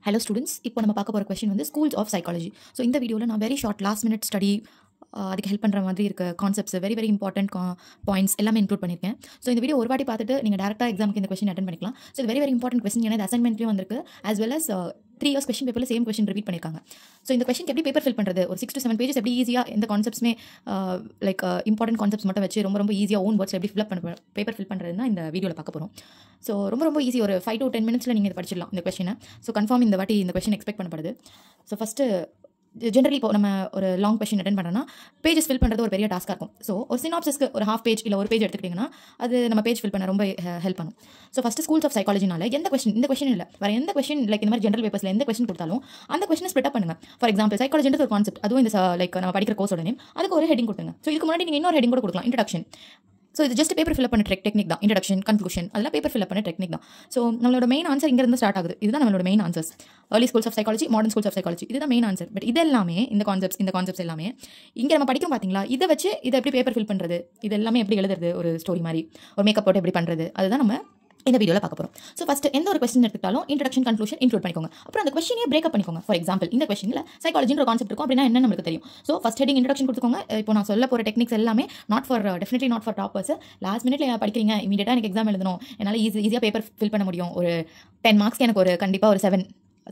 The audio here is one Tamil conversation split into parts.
Hello students, இப்போ நம்ம பார்க்க போகிற கொஸ்டின் வந்து ஸ்கூல்ஸ் ஆஃப் சைக்காலஜி. ஸோ இந்த வீடியோவில் நான் very short last minute study அதுக்கு ஹெல்ப் பண்ணுற மாதிரி இருக்க கான்செப்ட்ஸ் வெரி இம்பார்ட்டன்ட் பாயிண்ட்ஸ் எல்லாமே இன்க்ளூட் பண்ணியிருக்கேன். ஸோ இந்த வீடியோ ஒரு வாட்டி பார்த்துட்டு நீங்கள் டேரெக்டாக எக்ஸாமுக்கு இந்த கொஸ்டின் அட்டன் பண்ணிக்கலாம். ஸோ இது வெரி இம்பார்ட்டன்ட் கொஸ்டின், ஏன்னா இது அசைன்மெண்ட்லையும் வந்திருக்கு, as well as 3 years question பேப்பரில் சேம் கொஸ்டின் ரிப்பீட் பண்ணியிருக்காங்க. ஸோ இந்த கொஸ்டின் எப்படி பேப்பர் ஃபில் பண்ணுறது, ஒரு 6 to 7 pages எப்படி ஈஸியாக எந்த கான்செப்ட்ஸுமே லைக் இம்பார்ட்டன்ட் கான்செப்ட்ஸ் மட்டும் வச்சு ரொம்ப ஈஸியாக ஓன் வேர்ட்ஸ் எப்படி ஃபில் பண்ண பேப்பர் ஃபில் பண்ணுறதுனா இந்த வீடியோவில் பார்க்க போகிறோம். ஸோ ரொம்ப ஈஸி, ஒரு 5 to 10 minutes நீங்கள் இதை படிச்சிடலாம் இந்த கொஸ்டினை. ஸோ கன்ஃபார்ம் இந்த வாட்டி இந்த கொஸ்டின் எக்ஸ்பெக்ட் பண்ணப்படுது. ஸோ ஃபஸ்ட்டு ஜென்ரலி இப்போ நம்ம ஒரு லாங் கொஸ்டின் அட்டென்ட் பண்ணுறோன்னா பேஜஸ் ஃபில் பண்ணுறது ஒரு பெரிய டாஸ்க்காக இருக்கும். ஸோ ஒரு சினாப்சிஸ்க்கு ஒரு ஹாஃப் பேஜ் இல்லை ஒரு பேஜ் எடுத்துக்கிட்டிங்கன்னா அது நம்ம பேஜ் ஃபில் பண்ண ரொம்ப ஹெல்ப் பண்ணும். ஸோ ஃபஸ்ட்டு ஸ்கூல்ஸ் ஆஃப் சைக்காலஜினால இந்த கொஸ்டின் இல்லை, வேறு எந்த கொஸ்டின் லைக் இந்த மாதிரி ஜென்ரல் பேப்பர்ஸில் எந்த கொஸ்டின் கொடுத்தாலும் அந்த கொஸ்டினை ஸ்ப்ளிட் அப் பண்ணுங்க. ஃபார் எக்ஸாம்பிள் சைக்காலஜின்றது ஒரு கான்செப்ட், அதுவும் இந்த லைக் நம்ம படிக்கிற கோர்ஸோட நேம், அதுக்கு ஒரு ஹெட்டிங் கொடுங்க. ஸோ இதுக்கு முன்னாடி நீங்கள் இன்னொரு ஹெட்டிங் கூட கொடுக்கலாம், இன்ட்ரடக்ஷன். ஸோ இது ஜஸ்ட் பேப்பர் ஃபில் பண்ண டெக்னிக் தான், இன்ட்ரடக்ஷன், கன்க்ளூஷன், அதெல்லாம் பேப்பர் ஃபில் பண்ண டெக்னிக் தான். ஸோ நம்மளோட மெயின் ஆன்சர் இங்கேருந்து ஸ்டார்ட் ஆகுது. இதுதான் நம்மளோட main answers. Early schools of psychology, modern schools of psychology, இதுதான் மெயின் ஆன்சர். பட் இது எல்லாமே இந்த கான்செப்ட்ஸ் எல்லாமே இங்கே நம்ம படிக்கும் பார்த்தீங்களா, இதை வச்சு இதை எப்படி பேப்பர் ஃபில் பண்ணுறது, இது எல்லாமே எப்படி எழுதுறது, ஒரு ஸ்டோரி மாதிரி ஒரு மேக்கப் போட்டு எப்படி பண்ணுறது, அதுதான் நம்ம இந்த வீடியோவில் பார்க்க போகிறோம். ஸோ ஃபஸ்ட்டு எந்த ஒரு கொஸ்டின் எடுத்துக்கிட்டாலும் இன்ட்ரடக்ஷன், கன்க்ளூஷன் இன்க்ளூட் பண்ணிக்கோங்க. அப்புறம் அந்த கொஸ்டினே பிரேக்கப் பண்ணிக்கோங்க. ஃபார் எக்ஸாம்பிள் இந்த கொஸ்டினில் சைக்காலஜின்ற கான்செப்ட் இருக்கும் அப்படின்னா என்ன நமக்கு தெரியும். ஸோ ஃபஸ்ட் ஹெட்டிங் இன்ட்ரடக்ஷன் கொடுத்துக்கோங்க. இப்போ நான் சொல்ல போகிற டெக்னிக்ஸ் எல்லாமே definitely not for toppers. Last மினிட்ல படிக்கிறீங்க, இமீடியட்டாக எனக்கு எக்ஸாம் எழுதணும், என்னால் ஈஸியாக பேப்பர் ஃபில் பண்ண முடியும், ஒரு 10 மார்க்ஸ்க்கு எனக்கு ஒரு கண்டிப்பாக ஒரு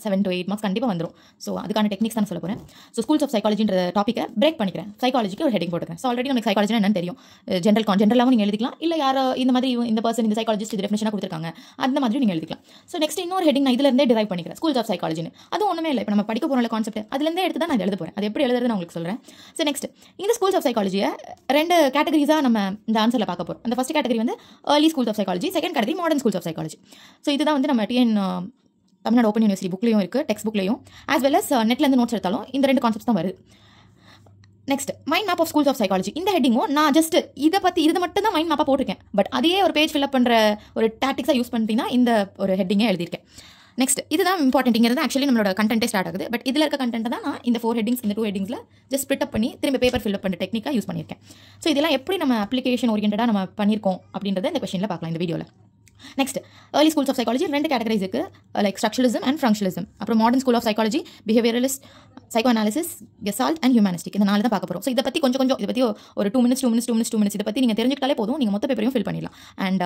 7 to 8 மார்க்ஸ் கண்டிப்பாக வந்துடும். ஸோ அதுக்கான டெக்னிக்ஸ் தான் சொல்ல போகிறேன். ஸோ ஸ்கூல்ஸ் ஆஃப் சைக்காலஜின்ற டாப்பிக்கை பிரேக் பண்ணிக்கிறேன். சைக்காலஜிக்கு ஒரு ஹெட்டிங் போட்டுக்கிறேன். ஸோ ஆல்ரெடி நமக்கு சைக்காலஜினா என்னன்னு தெரியும், ஜென்ரலாகவும் நீங்கள் எழுதிக்கலாம், இல்லை யாரோ இந்த மாதிரி இந்த பர்சன் இந்த சைக்காலஜிஸ்ட் இது டெஃபினேஷனாக கொடுத்துருக்காங்க அந்த மாதிரி நீங்கள் எழுதிக்கலாம். ஸோ நெக்ஸ்ட் இன்னொரு ஹெட்டிங் நான் இதுலேருந்தே டிரைவ் பண்ணிக்கிறேன், ஸ்கூல்ஸ் ஆஃப் சைக்காலஜின்னு. அது ஒன்றுமே இல்லை, இப்போ நம்ம படிக்க போகிற கான்செப்ட் அதுலேருந்தே எடுத்து தான் நான் எழுத போகிறேன். அது எப்படி எழுதுறது நான் உங்களுக்கு சொல்கிறேன். ஸோ நெக்ஸ்ட் இந்த ஸ்கூல்ஸ் ஆஃப் சைக்காலஜியை 2 கேட்டகரிஸாக நம்ம இந்த ஆன்சரில் பார்க்க போகிறோம். அந்த ஃபஸ்ட் கேட்டகரி வந்து early schools of psychology, second category modern schools of psychology. So இதுதான் வந்து நம்ம டிஎன் தமிழ்நாடு ஓப்பன் யூனிவர்சிட்டி புக்லையும் இருக்குது, டெக்ஸ்ட் புக்லையும், ஆஸ் வெல் அஸ் நெட்லேருந்து நோட்ஸ் எடுத்தாலும் இந்த 2 கான்செப்ட்ஸ் தான் வருது. Next mind map of schools of psychology. இந்த ஹெட்டிங்கும் நான் ஜஸ்ட் இதை மட்டும் தான் மைண்ட் மேப்பாக போட்டிருக்கேன். பட் அதையே ஒரு பேஜ் ஃபில் அப் பண்ணுற ஒரு டாக்டிக்ஸாக யூஸ் பண்ணிட்டீங்கன்னா இந்த ஒரு ஹெட்டிங்கே எழுதியிருக்கேன். நெக்ஸ்ட் இதுதான் இம்பார்ட்டன்ட்ங்கிறது ஆக்சுவலி நம்மளோட கண்டென்ட்டே ஸ்டார்ட் ஆகுது. பட் இதில் இருக்க கண்டென்ட் தான் நான் இந்த 4 ஹெட்டிங்ஸ், இந்த 2 ஹெட்டிங்ஸில் ஜஸ்ட் ஸ்ப்ளிட் அப் பண்ணி திரும்ப பேப்பர் ஃபில் அப் பண்ண டெக்னிக்காக யூஸ் பண்ணியிருக்கேன். ஸோ இதெல்லாம் எப்படி நம்ம அப்ளிகேஷன் ஓரியன்டாக நம்ம பண்ணியிருக்கோம் அப்படின்றத இந்த கொஸ்டினில் பார்க்கலாம் இந்த வீடியோவில். Next early schools of psychology 2 categories இருக்குது, லைக் ஸ்ட்ரக்சரலிசம் அண்ட் ஃபங்க்ஷனலிசம். அப்புறம் modern school of psychology behaviouralist, psychoanalysis, gestalt and humanistic. இந்த 4 தான் பார்க்க போகிறோம். ஸோ இதை பற்றி கொஞ்சம் இதை பற்றி ஒரு 2 minutes இதை பற்றி நீங்கள் தெரிஞ்சுக்கிட்டாலே போதும், நீங்கள் மொத்த பேப்பரையும் ஃபில் பண்ணிடலாம். And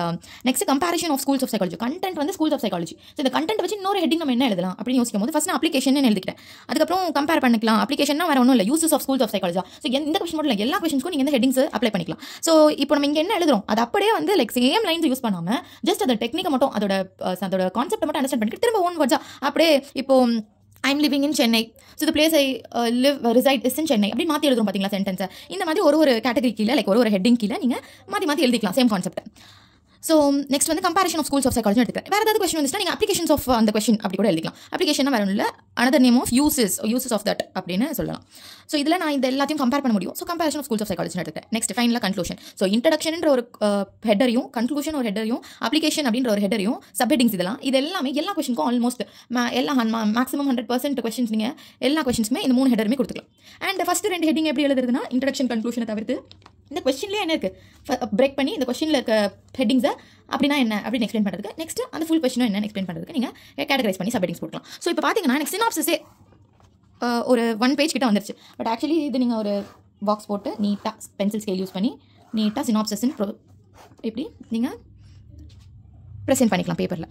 next comparison of schools of psychology. Content வந்து ஸ்கூல்ஸ் ஆஃப் சைக்காலஜி. ஸோ இந்த கண்டென்ட் வச்சு இன்னொரு ஹெட்டிங் நம்ம என்ன எழுதலாம் அப்படின்னு யோசிக்கும் போது ஃபஸ்ட் நான் அப்ளிகேஷன் எழுதிக்கிறேன். அதுக்கப்புறம் கம்பேர் பண்ணிக்கலாம். அப்ளிகேஷன் வேறு ஒன்றும் இல்லை, uses of schools of psychology. So இந்த கொஸ்டின் மட்டும் இல்லை, எல்லா கொஸ்டின்ஸ்க்கும் நீங்கள் இந்த ஹெட்டிங்ஸ் அப்ளை பண்ணிக்கலாம். ஸோ இப்போ நம்ம இங்கே என்ன எழுதுறோம் அது அப்படியே வந்து லைக் சேம் லைன்ஸ் யூஸ் பண்ணாமல் ஜஸ்ட் அந்த டெக்னிக்கை மட்டும் அதோட கான்செப்ட் மட்டும் அண்டர்ஸ்டாண்ட் பண்ணிட்டு திரும்ப ஓன் வேர்ட்ஸா அப்படியே இப்போ I'm living in Chennai, so the place I reside is in Chennai அப்படி மாற்றி எழுதுறோம் பார்த்தீங்களா சென்டென்ஸை. இந்த மாதிரி ஒரு கேட்டகரி கீழே லைக் ஒரு ஹெட்டிங் கீழே நீங்கள் மாற்றி எழுதிக்கலாம் சேம் கான்செப்ட். ஸோ நெக்ஸ்ட் வந்து comparison of schools of psychology எடுத்துக்கிறேன். வேறு ஏதாவது கொஸ்டின் வந்துச்சுன்னா நீங்கள் அப்ளிகேஷன்ஸ் ஆஃப் அந்த கொஸ்டின் அப்படி கூட எழுதிக்கலாம். அப்ளிகேஷன் வேறு ஒன்றும் இல்லை, another name of uses of that அப்படின்னு சொல்லலாம். ஸோ இதில் நான் இந்த எல்லாத்தையும் கம்பேர் பண்ண முடியும். So comparison of schools of psychology எடுத்துக்கிறேன். நெக்ஸ்ட் ஃபைனலாக கன்க்ளூஷன். ஸோ இன்ட்ரடக்ஷன் ஒரு ஹெட்டரையும், கன்க்ளூஷன் ஒரு ஹெட்டரையும், அப்ளிகேஷன் அப்படின்ற ஒரு ஹெட்டரையும், சப்ஹெட்டிங்ஸ் இது எல்லாமே எல்லா கொஸ்டினுக்கும் ஆல்மோஸ்ட் மேக்ஸிமம் 100% கொஸ்டின்ஸ் நீங்கள் எல்லா கொஸ்டின்ஸுமே இந்த 3 ஹெட்டருமே கொடுத்துக்கலாம். அண்ட் ஃபஸ்ட் 2 ஹெட்டிங் எப்படி எழுதுறதுன்னா இன்ட்ரடக்ஷன், கன்க்ளூஷனை தவிர்த்து இந்த கொஸ்டின்லேயே என்ன இருக்குது பிரேக் பண்ணி இந்த கொஸ்டினில் இருக்க ஹெட்டிங்ஸை அப்படின்னா என்ன அப்படின்னு எக்ஸ்பிளைன் பண்ணுறதுக்கு, நெக்ஸ்ட் அந்த ஃபுல் கொஸ்டினும் என்ன எக்ஸ்பிளைன் பண்ணுறதுக்கு நீங்கள் கேட்டகரைஸ் பண்ணி சப்ஹெட்டிங்ஸ் கொடுக்கலாம். ஸோ இப்போ பார்த்தீங்கன்னா எனக்கு சினாப்சிஸே ஒரு 1 பேஜ் கிட்ட வந்துருச்சு. பட் ஆக்சுவலி இது நீங்கள் ஒரு பாக்ஸ் போட்டு நீட்டாக பென்சில் ஸ்கேல் யூஸ் பண்ணி நீட்டாக சினாப்சிஸ்ன்னு இப்படி நீங்கள் ப்ரெசென்ட் பண்ணிக்கலாம் பேப்பரில்.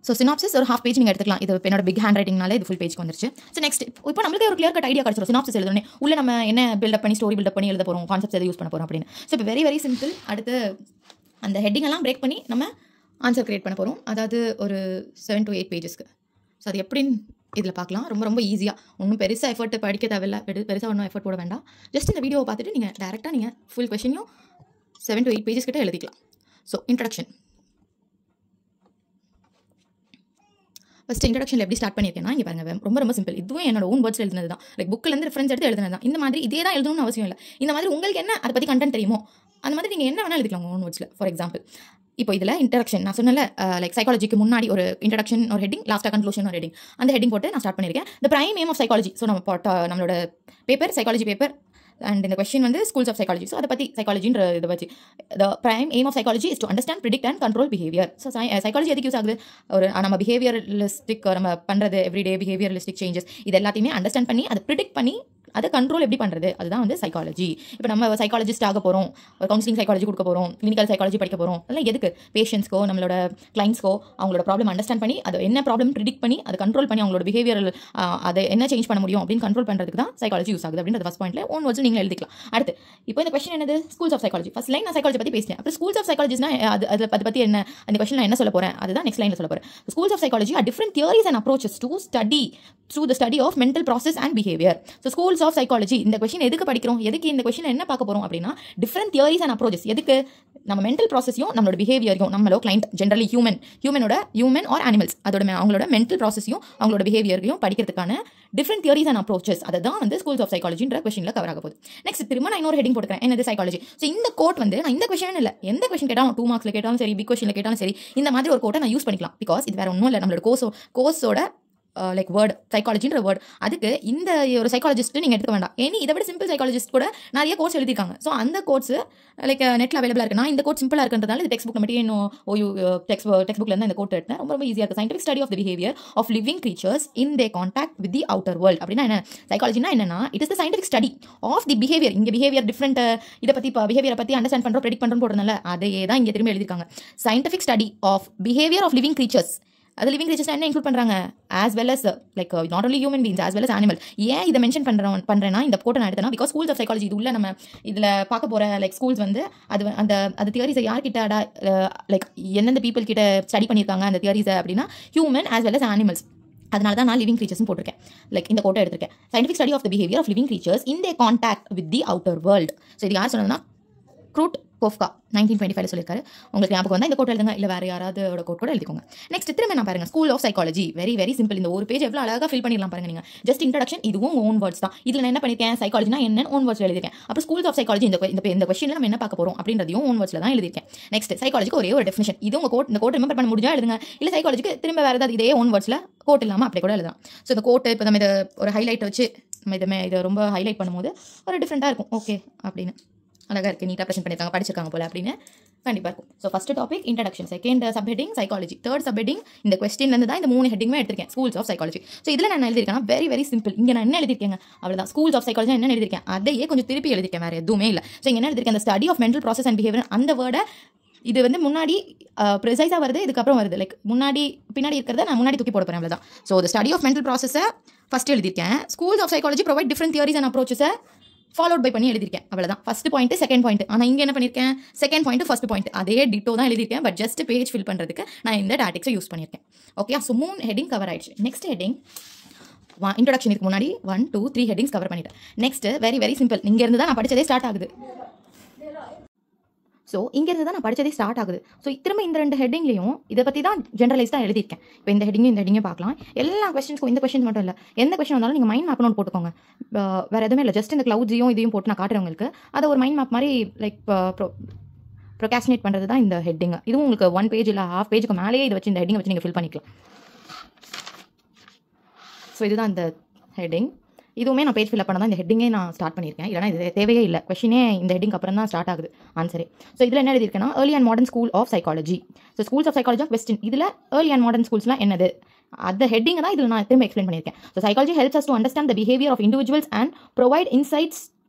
ஸோ சினாப்சிஸ் ஒரு ஹாஃப் பேஜ் நீங்கள் எடுத்துக்கலாம். இது என்னோட பிக் ஹேண்ட் ரைட்டிங்னால இது ஃபுல் பேஜ்க்கு வந்துருச்சு. ஸோ நெக்ஸ்ட் இப்போ நம்மளுக்கு ஒரு கிளியர் கட் ஐடியா கிடச்சிரும். சினாப்சிஸ் எழுதுனே உள்ள நம்ம என்ன பில்டப் பண்ணி ஸ்டோரி பில்டப் பண்ணி எழுத போகிறோம், கான்செப்ட்ஸ் எதை யூஸ் பண்ண போகிறோம் அப்படின்னு. ஸோ இப்போ வெரி சிம்பிள். அடுத்து அந்த ஹெட்டிங் எல்லாம் பிரேக் பண்ணி நம்ம ஆன்சர் கிரியேட் பண்ண போகிறோம். அதாவது ஒரு 7 to 8 பேஜஸ்க்கு. ஸோ அது எப்படின்னு இதில் பார்க்கலாம். ரொம்ப ஈஸியாக, ஒன்றும் பெருசாக எஃபர்ட் படிக்க தேவையில்லை, பெருசாக ஒன்றும் எஃபர்ட் போட வேண்டாம். ஜஸ்ட் இந்த வீடியோவை பார்த்துட்டு நீங்கள் டேரெக்டாக நீங்கள் ஃபுல் கொஸ்டினையும் 7 to 8 பேஜஸ் கிட்ட எழுதிக்கலாம். So introduction. ஃபஸ்ட் இன்ட்ரடக்ஷனில் எப்படி ஸ்டார்ட் பண்ணியிருக்கேன்னா இங்கே பாருங்க, ரொம்ப சிம்பிள். இதுவும் என்னோட ஓன் வேர்ட்ஸ் எழுதுனது தான், லைக் புக்கிலேருந்து ரெஃபரன்ஸ் எடுத்து எழுதுனது தான். இந்த மாதிரி இதே தான் எழுதணும்னு அவசியம் இல்லை. இந்த மாதிரி உங்களுக்கு என்ன அதை பற்றி கண்டென்ட் தெரியுமோ அந்த மாதிரி நீங்கள் என்ன வேணால் எழுதிக்கலாம் ஓன் வேர்ட்ஸில். ஃபார் எக்ஸாம்பிள் இப்போ இதில் இன்ட்ரடக்ஷன் நான் சொன்னல, லைக் சைக்காலஜிக்கு முன்னாடி ஒரு இன்ட்ரடக்ஷன் ஒரு ஹெட்டிங், லாஸ்ட்டாக கன்க்ளூஷன் ஒரு ஹெட்டிங், அந்த ஹெட்டிங் போட்டு நான் ஸ்டார்ட் பண்ணியிருக்கேன். The prime aim of psychology. So நம்மளோட பேப்பர் சைக்காலஜி பேப்பர் அண்ட் இந்த கொஸ்டின் வந்து ஸ்கூல்ஸ் ஆஃப் சைக்காலஜி. ஸோ அதை பற்றி சைக்காலஜின்ற இதை வச்சு the prime aim of psychology is to understand, predict and control behaviour. So psychology எதுக்கு யூஸ் ஆகுது? ஒரு நம்ம பிஹேவியரிஸ்டிக் நம்ம பண்ணுறது எவ்ரிடே பிஹேவியரிஸ்டிக் சேஞ்சஸ் இது எல்லாத்தையுமே அண்டர்ஸ்டாண்ட் பண்ணி அதை ப்ரிடிக்ட் பண்ணி அதை கண்ட்ரோல் எப்படி பண்ணுறது, அதுதான் வந்து சைக்காலஜி. இப்போ நம்ம சைக்காலஜிஸ்ட் ஆக போகிறோம், ஒரு கவுன்சிலிங் சைக்காலஜி கொடுக்க போகிறோம், கிளினிக்கல் சைக்காலஜி படிக்க போகிறோம். அதெல்லாம் எதுக்கு? பேஷண்ட்ஸ்க்கோ நம்மளோட கிளைண்ட்ஸ்க்கோ அவங்களோட ப்ராப்ளம் அண்டர்ஸ்டாண்ட் பண்ணி அது என்ன ப்ராப்ளம் ப்ரிடிக்ட் பண்ணி அதை கண்ட்ரோல் பண்ணி அவங்களோட பிஹேவியர் அதை என்ன சேஞ்ச் பண்ண முடியும் அப்படின்னு கண்ட்ரோல் பண்ணுறதுக்கு தான் சைக்காலஜி யூஸ் ஆகுது அப்படின்றது ஃபஸ்ட் பாயிண்ட்ல ஓன் வேர்ட்ஸ் நீங்கள் எழுதிக்கலாம். அடுத்து இப்போ இந்த கொஸ்டின் என்னது? Schools of psychology. First line நான் சைக்காலஜி பற்றி பேசினேன். அப்புறம் ஸ்கூல்ஸ் ஆஃப் சைக்காலஜிஸ்னா அதை பற்றி என்ன, அந்த கொஸ்டின் நான் என்ன சொல்ல போகிறேன் அதுதான் நெக்ஸ்ட் லைனில் சொல்ல போகிறேன். Schools of psychology are different theories and approaches to study through the study of mental process and behavior. So schools of psychology இந்த கொஸ்டின் எதுக்கு படிக்கிறோம், எதுக்கு இந்த கொஸ்டின் என்ன பார்க்க போறோம் அப்படின்னா டிஃப்ரெண்ட் தியரிஸ் அண்ட் அப்ரோச்சஸ். எதுக்கு? நம்ம மென்டல் ப்ராசஸையும் நம்மளோட பிஹேவியரையும் நம்மளோ client generally human or animals அவங்களோட மென்டல் ப்ராசஸையும் அவங்களோட பிஹேவியரையும் படிக்கிறதுக்கான டிஃப்ரெண்ட் தியரிஸ் அண்ட் அப்ரோச்சஸ் அதை தான் வந்து ஸ்கூல்ஸ் ஆஃப் சைக்காலஜின்ற கொஸ்டினில் கவர் ஆக போகுது. நெக்ஸ்ட் திரும்ப நான் இன்னொரு ஹெட்டிங் போட்டுக்கிறேன், என்னது? சைக்காலஜி. ஸோ இந்த கோட் வந்து நான் இந்த கொஸ்டின் இல்லை, எந்த கொஸ்டின் கேட்டாலும் 2 மார்க்ஸில் கேட்டாலும் சரி, பிக் கொஸ்டினில் கேட்டாலும் சரி, இந்த மாதிரி ஒரு கோட்டை நான் யூஸ் பண்ணிக்கலாம். பிகாஸ் இது வேற ஒன்றும் இல்லை, நம்மளோட கோர்ஸோட லைக் வேர்டு சைக்காலஜின்ற வேர்டு. அதுக்கு இந்த ஒரு சைக்காலஜிஸ்ட் நீங்கள் எடுத்துக்க வேண்டாம். இதை விட சிம்பிள் சைக்காலஜிஸ்ட் கூட நிறைய கோர்ஸ் எழுதிருக்காங்க. ஸோ அந்த கோர்ஸ் லைக் நெட்டில் அவைலபிளாக இருக்குது. நான் இந்த கோட் சிம்பிளாக இருக்குன்றதால இது டெக்ஸ்ட் புக் மட்டும் இன்னும் டெக்ஸ்ட் புக்ல இருந்து இந்த கோட் எடுத்தேன். ரொம்ப ஈஸியாக இருக்குது. Scientific study of the behaviour of living creatures in the contact with the outer world. அப்படின்னா என்ன? சைக்காலஜினா என்னன்னா it is the scientific study of the behaviour. இங்கே பிஹேவியர் டிஃப்ரெண்ட் இதை பற்றி பிஹேவியரை பற்றி அண்டர்ஸ்டாண்ட் பண்ணுறோம், ப்ரெடிக்ட் பண்ணுறோம் போடுறதுனால அதையே தான் இங்கே திரும்ப எழுதிருக்காங்க. Scientific study of behaviour of living creatures. அது லிவிங் கிரீச்சர்ஸ் என்ன இன்க்ளூட் பண்ணுறாங்க? As well as like not only human beings as well as animal. ஏன் இதை மென்ஷன் பண்ணுறேன்னா இந்த கோட்டை நான் எடுத்தேன்னா பிகாஸ் ஸ்கூல்ஸ் ஆஃப் சைக்காலஜி இது உள்ள நம்ம இதில் பார்க்க போகிற லைக் ஸ்கூல்ஸ் வந்து அந்த தியரிஸை யார்கிட்ட லைக் எந்தெந்த பீப்புள் கிட்ட ஸ்டடி பண்ணியிருக்காங்க அந்த தியரிஸை அப்படின்னா human as well as animals. அதனால தான் நான் லிவிங் கிரீச்சர்ஸ் போட்டிருக்கேன், லைக் இந்த கோட்டை எடுத்திருக்கேன். Scientific study of the behaviour of living creatures in the contact with the outer world. So இது யார் சொன்னதுன்னா க்ரூட் கோஃப்கா 1925 சொல்லியிருக்காரு. உங்களுக்கு ஞாபகம் வந்தால் இந்த கோட் எழுதுங்க, இல்லை வேறு யாராவது கோட் கூட எழுதிக்கோங்க. நெக்ஸ்ட் திரும்ப நான் பாருங்கள் school of psychology. Very very simple. இந்த ஒரு பேஜ் எவ்வளோ அழகாக ஃபில் பண்ணிடலாம் பாருங்க. நீங்கள் ஜஸ்ட் இன்ட்ரடக்ஷன், இதுவும் ஓன் வேர்ட்ஸ் தான். இதில் நான் என்ன பண்ணியிருக்கேன், சைக்காலஜினா என்னன்னு ஓன் வேர்ட்ஸ் எழுதிருக்கேன். அப்புறம் ஸ்கூல்ஸ் ஆஃப் சைக்காலஜி இந்த கொஸ்டினில் நம்ம என்ன பார்க்க போகிறோம் அப்படின்றதையும் ஓன் வேர்ட்ஸில் தான் எழுதிருக்கேன். நெக்ஸ்ட் சைக்காலஜிக்கு ஒரே ஒரு டெஃபினிஷன். இது இந்த கோட் ரிமெம்பர் பண்ண முடிஞ்சா எழுதுங்க, இல்லை சைக்காலஜிக்கு திரும்ப வேறு ஏதாவது இதே ஓன் வேர்ட்ஸில் கோட் இல்லாமல் அப்படி கூட எழுதலாம். ஸோ இந்த கோட்டு இப்போ நம்ம இதை ஒரு ஹைலைட் வச்சு நம்ம இதை ரொம்ப ஹைலைட் பண்ணும்போது ஒரு டிஃப்ரெண்ட்டாக இருக்கும். ஓகே அப்படின்னு அழகாக இருக்குது, நீட்டாக ப்ரெசென்ட் பண்ணியிருக்காங்க, படிச்சிருக்காங்க போல் அப்படின்னு கண்டிப்பாக இருக்கும். So first topic introduction, second subheading psychology, third subheading இந்த கொஸ்டின்லேருந்து தான் இந்த 3 ஹெட்டிங்குமே எடுத்திருக்கேன் ஸ்கூல்ஸ் ஆஃப் சைக்காலஜி. ஸோ இதில் நான் எழுதியிருக்கேன் வெரி வெரி சிம்பிள். இங்கே நான் என்ன எழுதியிருக்கேன் அவ்வளோதான். ஸ்கூல்ஸ் ஆஃப் சைக்காலஜி என்ன எழுதியிருக்கேன் அதையே கொஞ்சம் திருப்பி எழுதியிருக்கேன், வேறு எதுவுமே இல்லை. ஸோ இங்கே என்ன எழுதியிருக்கேன், அந்த study of mental process and behaviour. அந்த வேர்டை இது வந்து முன்னாடி ப்ரிசைஸாக வருது, இதுக்கப்புறம் வருது, லைக் முன்னாடி பின்னாடி இருக்கிறத நான் முன்னாடி தூக்கி போட போகிறேன், அவ்வளோதான். So the study of mental ப்ராசஸை ஃபஸ்ட்டு எழுதியிருக்கேன். Schools of psychology provide different theories and அப்ரோச்சஸை ஃபாலோட் பை பண்ணி எழுதியிருக்கேன், அவ்வளோதான். First point second point. ஆனால் இங்கே என்ன பண்ணியிருக்கேன், செகண்ட் பாயிண்ட் ஃபஸ்ட் பாயிண்ட் அதே டிட்டோ தான் எழுதியிருக்கேன். பட் ஜஸ்ட் பேஜ் ஃபில் பண்ணுறதுக்கு நான் இந்த டாட்டிக்ஸை யூஸ் பண்ணியிருக்கேன். ஓகே, ஸோ 3 ஹெட்டிங் கவர் ஆயிடுச்சு. நெக்ஸ்ட் ஹெட்டிங் இன்ட்ரோடக்ஷன் இதுக்கு முன்னாடி 1 2 3 ஹெட்டிங்ஸ் கவர் பண்ணிட்டேன். Next very very simple. இங்கேருந்து தான் நான் படித்ததே ஸ்டார்ட் ஆகுது. ஸோ இங்கேருந்து தான் நான் படித்ததே ஸ்டார்ட் ஆகுது. ஸோ திரும்ப இந்த 2 ஹெட்டிங்லையும் இதை பற்றி தான் ஜென்ரலைஸ்டாக எழுதியிருக்கேன். இப்போ இந்த ஹெட்டிங்கும் பார்க்கலாம். எல்லா கொஸ்டின்ஸ்க்கும் இந்த கொஸ்டின் மட்டும் இல்லை, எந்த கொஸ்டின் வந்தாலும் நீங்கள் மைண்ட் மேப் நோட் போட்டுக்கோங்க. வேறு எதுவுமே இல்லை, ஜஸ்ட் இந்த க்ளவுட்ஸையும் இதையும் போட்டு நான் காட்டுறவங்களுக்கு அதை ஒரு மைண்ட் மேப் மாதிரி லைக் ப்ரொகாஸ்டினேட் பண்ணுறது தான் இந்த ஹெட்டிங். இதுவும் உங்களுக்கு 1 பேஜ் இல்லை ½ பேஜுக்கு மேலேயே இதை வச்சு இந்த ஹெட்டிங்கை வச்சு நீங்கள் ஃபில் பண்ணிக்கலாம். ஸோ இதுதான் இந்த ஹெட்டிங். இதுவுமே நான் பேஜ் ஃபில் பண்ண தான் இந்த ஹெட்டிங்கே நான் ஸ்டார்ட் பண்ணியிருக்கேன், இல்லைனா இது தேவையே இல்லை. கொஸ்டினே இந்த ஹெட்டிங் அப்புறம் தான் ஸ்டார்ட் ஆகுது ஆன்சரே. ஸோ இதில் என்ன எழுதியிருக்கேன்னா early and modern school of psychology. So schools of psychology of question இதில் ஏர்லி அண்ட் மாடர்ன் ஸ்கூல்ஸ்லாம் என்னது அந்த ஹெட்டிங் தான் இதில் நான் திரும்ப எக்ஸ்பிளைன் பண்ணியிருக்கேன். So psychology helps us to understand the behaviour of individuals and provide insights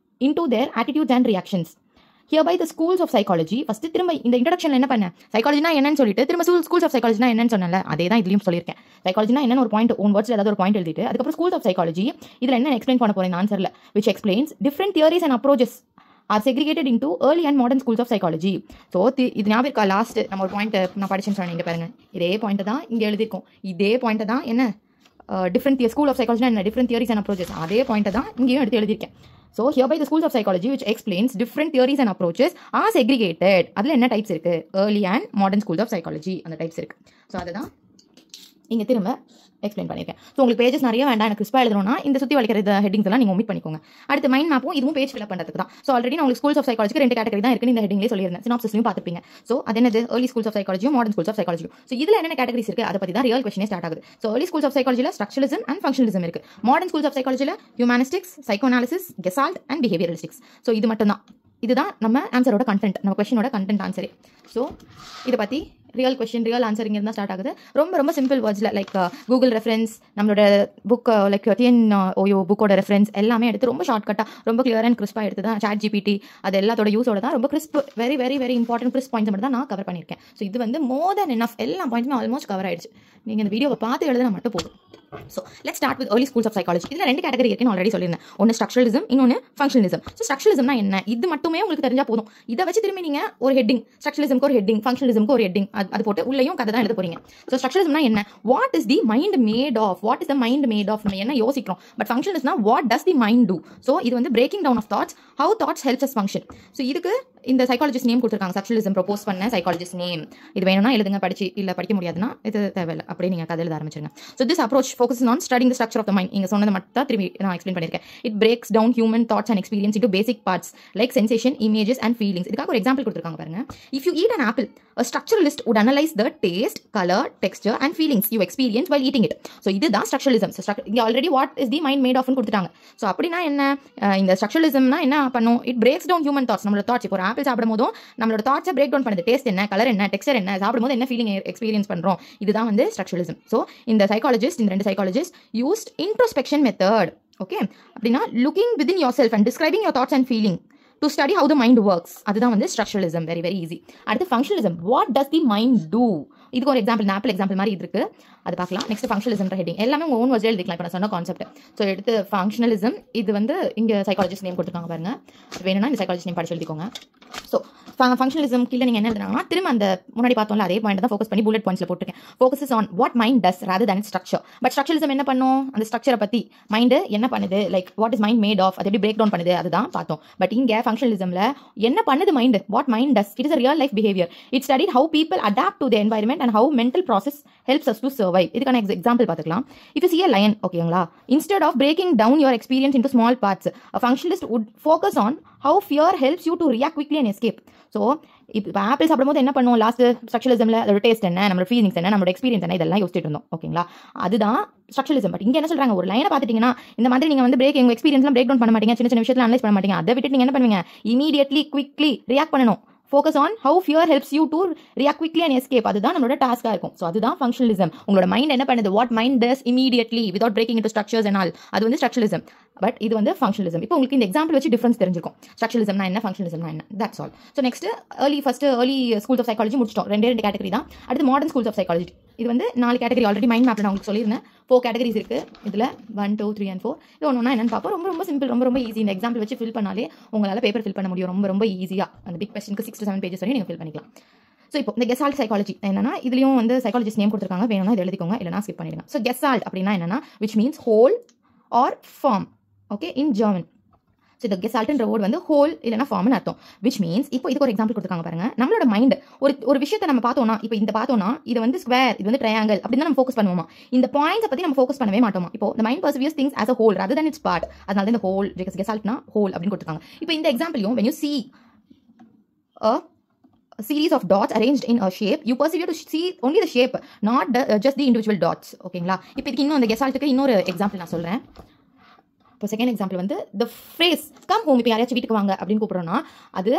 into their attitudes and reactions. Hereby the schools of psychology. First திரும்ப இந்த இன்ட்ரடக்ஷனில் என்ன பண்ணேன், சைக்காலஜினா என்னன்னு சொல்லிட்டு திரும்ப ஸ்கூல்ஸ் ஆஃப் சைக்காலஜினா என்னன்னு சொன்னல அதே தான் இதுலையும் சொல்லியிருக்கேன். சைக்காலஜினா என்னன்னு ஒரு பாயிண்ட் ஓன் வேர்ட்ஸில் ஏதாவது ஒரு பாயிண்ட் எழுதிட்டு அதுக்கப்புறம் ஸ்கூல்ஸ் ஆஃப் சைக்காலஜி இதில் என்ன எக்ஸ்பிளைன் பண்ண போகிறேன் ஆன்சரில், which explains different theories and approaches are segregated into early and modern schools of psychology. So இது ஞாபகம் இருக்கா, லாஸ்ட் நம்ம ஒரு பாயிண்ட் நான் படிச்சேன்னு சொன்னேன். இங்கே பாருங்க, இதே பாயிண்ட் தான் இங்கே எழுதியிருக்கோம். இதே பாயிண்ட் தான் என்ன டிஃப்ரெண்ட் ஸ்கூல் ஆஃப் சைக்காலஜினா என்ன டிஃப்ரெண்ட் தியரிஸ் அண்ட் அப்ரோச்சஸ், அதே பாயிண்ட் தான் இங்கேயும் எடுத்து எழுதியிருக்கேன். So hereby the schools of psychology which explains different theories and approaches are segregated. அதில் என்ன டைப்ஸ் இருக்குது, early and modern schools of psychology அந்த டைப்ஸ் இருக்குது. ஸோ அதுதான் இங்கே திரும்ப எக்ஸ்பிளைன் பண்ணியிருக்கேன். ஸோ உங்களுக்கு பேஜஸ் நிறைய வேண்டாம், எனக்கு கிறிஸ்பாக எழுதணும்னா இந்த சுற்றி வளைக்கிற ஹெட்டிங்ஸ் எல்லாம் நீங்கள் ஒமிட் பண்ணிக்கோங்க. அடுத்து மைண்ட் மேப்பும் இதுவும் பேஜ் ஃபில் பண்ணுறதுக்கு தான். ஸோ ஆல்ரெடி நான் உங்களுக்கு ஸ்கூல்ஸ் ஆஃப் சைக்காலஜிக்கு 2 கேட்டகரி தான் இருக்குன்னு இந்த ஹெட்டிங்லேயே சொல்லியிருந்தேன். சினாப்சிஸ்லையும் பார்த்துப்பீங்க. ஸோ அது என்னது, ஏர்லி ஸ்கூல்ஸ் ஆஃப் சைக்காலஜியும் மாடர்ன் ஸ்கூல்ஸ் ஆஃப் சைக்காலஜியும். ஸோ இதில் என்னென்ன கேட்டகரிஸ் இருக்குது அதை பற்றி தான் ரியல் கொஸ்டினே ஸ்டார்ட் ஆகுது. ஸோ ஏர்லி ஸ்கூல்ஸ் ஆஃப் சைக்காலஜியில் ஸ்ட்ரக்சரலிசம் அண்ட் ஃபங்க்ஷனலிசம் இருக்குது. மாடர்ன் ஸ்கூல்ஸ் ஆஃப் சைக்காலஜியில் humanistics, psychoanalysis, gestalt and behaviouralistics. So இது மட்டும் தான், இதுதான் நம்ம ஆன்சரோட கண்டென்ட், நம்ம கொஸ்டினோட கண்டென்ட் ஆன்சரே. ஸோ இதை பற்றி ரியல் கொஸ்டின் ரியல் ஆன்சர் இங்கே இருந்தால் ஸ்டார்ட் ஆகுது. ரொம்ப ரொம்ப சிம்பிள் வேர்ட்ஸில் லைக் கூகுள் ரெஃபரன்ஸ், நம்மளோட புக் லைக் TNOYO புக்கோட ரெஃபரன்ஸ் எல்லாமே எடுத்து ரொம்ப ஷார்ட்கட்டாக ரொம்ப கிளியர் அண்ட் கிறிஸ்பாக எடுத்து தான் ChatGPT அது எல்லாத்தோட யூஸோட தான் ரொம்ப crisp very very very important crisp points மட்டும் தான் நான் கவர் பண்ணியிருக்கேன். ஸோ இது வந்து மோர் தென் எனஃப், எல்லா பாயிண்ட்ஸுமே ஆல்மோஸ்ட் கவர் ஆயிடுச்சு. நீங்கள் இந்த வீடியோவை பார்த்து எழுதுனா மட்டும் போதும். So let's start with early schools of psychology. இதில் 2 கேட்டகரி இருக்குன்னு ஆல்ரெடி சொல்லியிருந்தேன். ஒன்று ஸ்ட்ரக்சரலிசம், இன்னொன்று ஃபங்க்ஷனலிசம். ஸோ ஸ்ட்ரக்சரலிசம்னா என்ன, இது மட்டுமே உங்களுக்கு தெரிஞ்சா போதும். இதை வச்சு திரும்பி நீங்கள் ஒரு ஹெட்டிங், ஸ்ட்ரக்சரலிசம்க்கு ஒரு ஹெட்டிங், ஃபங்க்ஷனலிசம்க்கு ஒரு ஹெட்டிங் அது போட்டு உள்ளேயும் கதை தான் எழுத போறீங்க. ஸோ ஸ்ட்ரக்சரலிசம்னா என்ன, what is the mind made of, what is the mind made of, நம்ம என்ன யோசிக்கிறோம். பட் ஃபங்க்ஷனலிசம்னா what does the mind do. So இது வந்து breaking down of thoughts, how thoughts helps us function. So இதுக்கு இந்த சைக்காலஜிஸ்ட் நேம் கொடுத்துருக்காங்க, ஸ்ட்ரக்சரலிசம் ப்ரொபோஸ் பண்ண சைக்காலஜிஸ்ட் நேம். இது வேணும்னா எழுதுங்க, படிக்க முடியாதுன்னா இது தேவையில்லை, அப்படியே நீங்கள் கதை எழுத ஆரம்பிச்சிருங்க. So this approach focus on studying the structure of the mind. நீங்கள் சொன்னது மட்டும் தான் திரும்பி நான் எக்ஸ்பிளைன் பண்ணியிருக்கேன். It breaks down human thoughts and experience into basic parts like sensation, images and feelings. இதுக்காக ஒரு எக்ஸாம்பிள் கொடுத்துருக்காங்க பாருங்க. If you eat an apple, a structuralist would analyze the taste, color, texture and feelings you experience while eating it. So இதுதான் ஸ்ட்ரக்சரலிசம். ஸோ இங்கே already what is the mind made ஆஃப்னு கொடுத்துட்டாங்க. ஸோ அப்படின்னா என்ன, இந்த ஸ்ட்ரக்சரலிசம்னா என்ன பண்ணும், it breaks down human thoughts. நம்மளோட தாட்ஸ், இப்போ ஒரு ஆப்பிள் சாப்பிடும் போதும் நம்மளோட தாட்ஸை பிரேக் டவுன் பண்ணுது. டேஸ்ட் என்ன, கலர் என்ன, டெக்ஸ்சர் என்ன, சாப்பிடும்போது என்ன ஃபீலிங் எக்ஸ்பீரியன்ஸ் பண்ணுறோம், இதுதான் வந்து ஸ்ட்ரக்சரலிசம். ஸோ இந்த சைக்காலஜிஸ்ட், இந்த 2 psychologist used introspection method. Okay, அப்படின்னா looking within yourself and describing your thoughts and feeling to study how the mind works. அதுதான் வந்து ஸ்ட்ரக்சரலிசம். Very very easy. அடுத்து functionalism, what does the mind do. இதுக்கு ஒரு எக்ஸாம்பிள், ஆப்பிள் எக்ஸாம்பிள் மாதிரி இது இருக்கு, அது பார்க்கலாம். நெக்ஸ்ட் ஃபங்க்ஷனலிசம் ஹெட்டிங் எல்லாமே உங்கள் ஓன் வேர்ட்ஸில் எழுதிக்கலாம். இப்போ நான் சொன்ன கான்செப்ட். ஸோ எடுத்து ஃபங்க்ஷனலிசம், இது வந்து இங்கே சைக்காலஜிஸ்ட் நேம் கொடுத்துருக்காங்க பாருங்க. வேணும்னா இந்த சைக்காலஜிஸ்ட் நேம் படிச்சு எழுதிக்கோங்க. ஸோ ஃபங்க்ஷனலிசம் கீழே நீங்கள் என்ன எழுதுனாங்கன்னா திரும்ப அந்த முன்னாடி பார்த்தோம்ல அதே பாயிண்ட் தான் ஃபோக்கஸ் பண்ணி புல்லட் பாயிண்ட்ஸில் போட்டுருக்கேன். Focus on what mind does rather than structure. But structuralism என்ன பண்ணும், அந்த ஸ்ட்ரக்சரை பற்றி மைண்டு என்ன பண்ணுது, like what is mind made of, அது எப்படி பிரேக் டவுன் பண்ணுது அதுதான் பார்த்தோம். பட் இங்கே ஃபங்க்ஷனலிசம்ல என்ன பண்ணுது mind, what mind does, it is a real life behavior. It studied how people adapt to the environment and how mental process helps us to survive. இதுக்கான எக்ஸாம்பிள் பார்த்துக்கலாம். If you see a lion, ஓகேங்களா, instead of breaking down your experience into small parts, a functionalist would focus on how fear helps you to react quickly and escape. So இப்போ ஆப்பிள் சாப்பிடும்போது என்ன பண்ணுவோம், லாஸ்ட் ஸ்ட்ரக்சரலிசம்ல அதோட டேஸ்ட் என்ன, நம்மளோட ஃபீலிங்ஸ் என்ன, நம்மளோட எக்ஸ்பீரியன்ஸ் என்ன, இதெல்லாம் யோசிச்சுட்டு இருந்தோம். ஓகேங்களா, அதுதான் ஸ்ட்ரக்சரலிசம். பட் இங்கே என்ன சொல்றாங்க, ஒரு லைனை பார்த்துட்டீங்கன்னா இந்த மாதிரி நீங்கள் வந்து உங்கள் எக்ஸ்பீரியன்ஸ்லாம் பிரேக் டவுன் பண்ண மாட்டீங்க, சின்ன சின்ன விஷயத்தில் அனலைஸ் பண்ண மாட்டீங்க. அதை விட்டு நீங்கள் என்ன பண்ணுவீங்க, இமீடியட்லி குவிக்லி ரியாக்ட் பண்ணணும். focus on how fear helps you to react quickly and escape. அதுதான் நம்மளோட டாஸ்கா இருக்கும். ஸோ அதுதான் ஃபங்க்ஷனலிசம். உங்களோட மைண்ட் என்ன பண்ணுது, what mind does immediately without breaking into structures and all, அது வந்து ஸ்ட்ரக்சரலிசம். பட் இது வந்து ஃபங்க்ஷனலிசம். இப்போ உங்களுக்கு இந்த எக்ஸாம்பிள் வச்சு டிஃபரன்ஸ் தெரிஞ்சிருக்கும், ஸ்ட்ரக்சரலிசம்னா என்ன, ஃபங்க்ஷனலிசம்னா என்ன. That's all. So next early schools of psychology முடிச்சிட்டோம். 2 கேட்டகரி தான். அடுத்து மாடர்ன் ஸ்கூல்ஸ் ஆஃப் சைக்காலஜி. இது வந்து 4 கேட்டகரி ஆல்ரெடி மைண்ட் மேப்ல நான் உங்களுக்கு சொல்லியிருந்தேன். 4 கேட்டகரிஸ் இருக்கு இதில், 1, 2, 3 and 4. இது ஒன்றா என்னன்னு பார்ப்போம். ரொம்ப ரொம்ப சிம்பிள், ரொம்ப ரொம்ப ஈஸி. இந்த எக்ஸாம்பிள் வச்சு ஃபில் பண்ணாலே உங்களால் பேப்பர் ஃபில் பண்ண முடியும் ரொம்ப ரொம்ப ஈஸியாக. அந்த பிக் கொஸ்டினுக்கு 6 to 7 pages வரையும் நீங்கள் ஃபில் பண்ணிக்கலாம். ஸோ இப்போ இந்த கெசால்ட் சைக்காலஜி என்னன்னா, இதுலையும் வந்து சைக்காலஜிஸ்ட் நேம் கொடுத்துருக்காங்க, வேணும்னா இது எழுதிக்கோங்க, இல்லைனா ஸ்கிப் பண்ணிடுங்க. ஸோ கெசால்ட் அப்படின்னா என்னன்னா, which means whole or form. Okay, in German. So இந்த கெசால்ட்ன்ற வேர்ட் வந்து ஹோல் இல்லைனா ஃபார்ம்னு அர்த்தம். விச் மீன்ஸ் இப்போ இதுக்கு ஒரு எக்ஸாம்பிள் கொடுத்துருக்காங்க பாருங்க. நம்மளோட மைண்ட் ஒரு விஷயத்தை நம்ம பார்த்தோம்னா, இப்போ இந்த பார்த்தோம்னா இது வந்து ஸ்கொயர், இது வந்து ட்ரையாங்கிள் அப்படின்னு நம்ம ஃபோக்கஸ் பண்ணுவோமா, இந்த பாயிண்ட்ஸை பற்றி நம்ம ஃபோக்கஸ் பண்ணவே மாட்டோமா. இப்போ இந்த mind perceives things as a whole rather than its part. அதனால இந்த ஹோல் கெசால்ட்னா ஹோல் அப்படின்னு கொடுத்துருக்காங்க. இப்போ இந்த எக்ஸாம்பிளையும் when you see a series of dots arranged in a shape, you persevere to see only the shape, not just the individual dots. ஓகேங்களா, இப்போ இதுக்கு இன்னும் அந்த கெசால்ட்டுக்கு இன்னொரு எக்ஸாம்பிள் நான் சொல்கிறேன். இப்போ செகண்ட் எக்ஸாம்பிள் வந்து த ஃப்ரேஸ் கம் ஹோம். இப்போ யாராச்சும் வீட்டுக்கு வாங்க அப்படின்னு கூப்பிட்றோன்னா, அது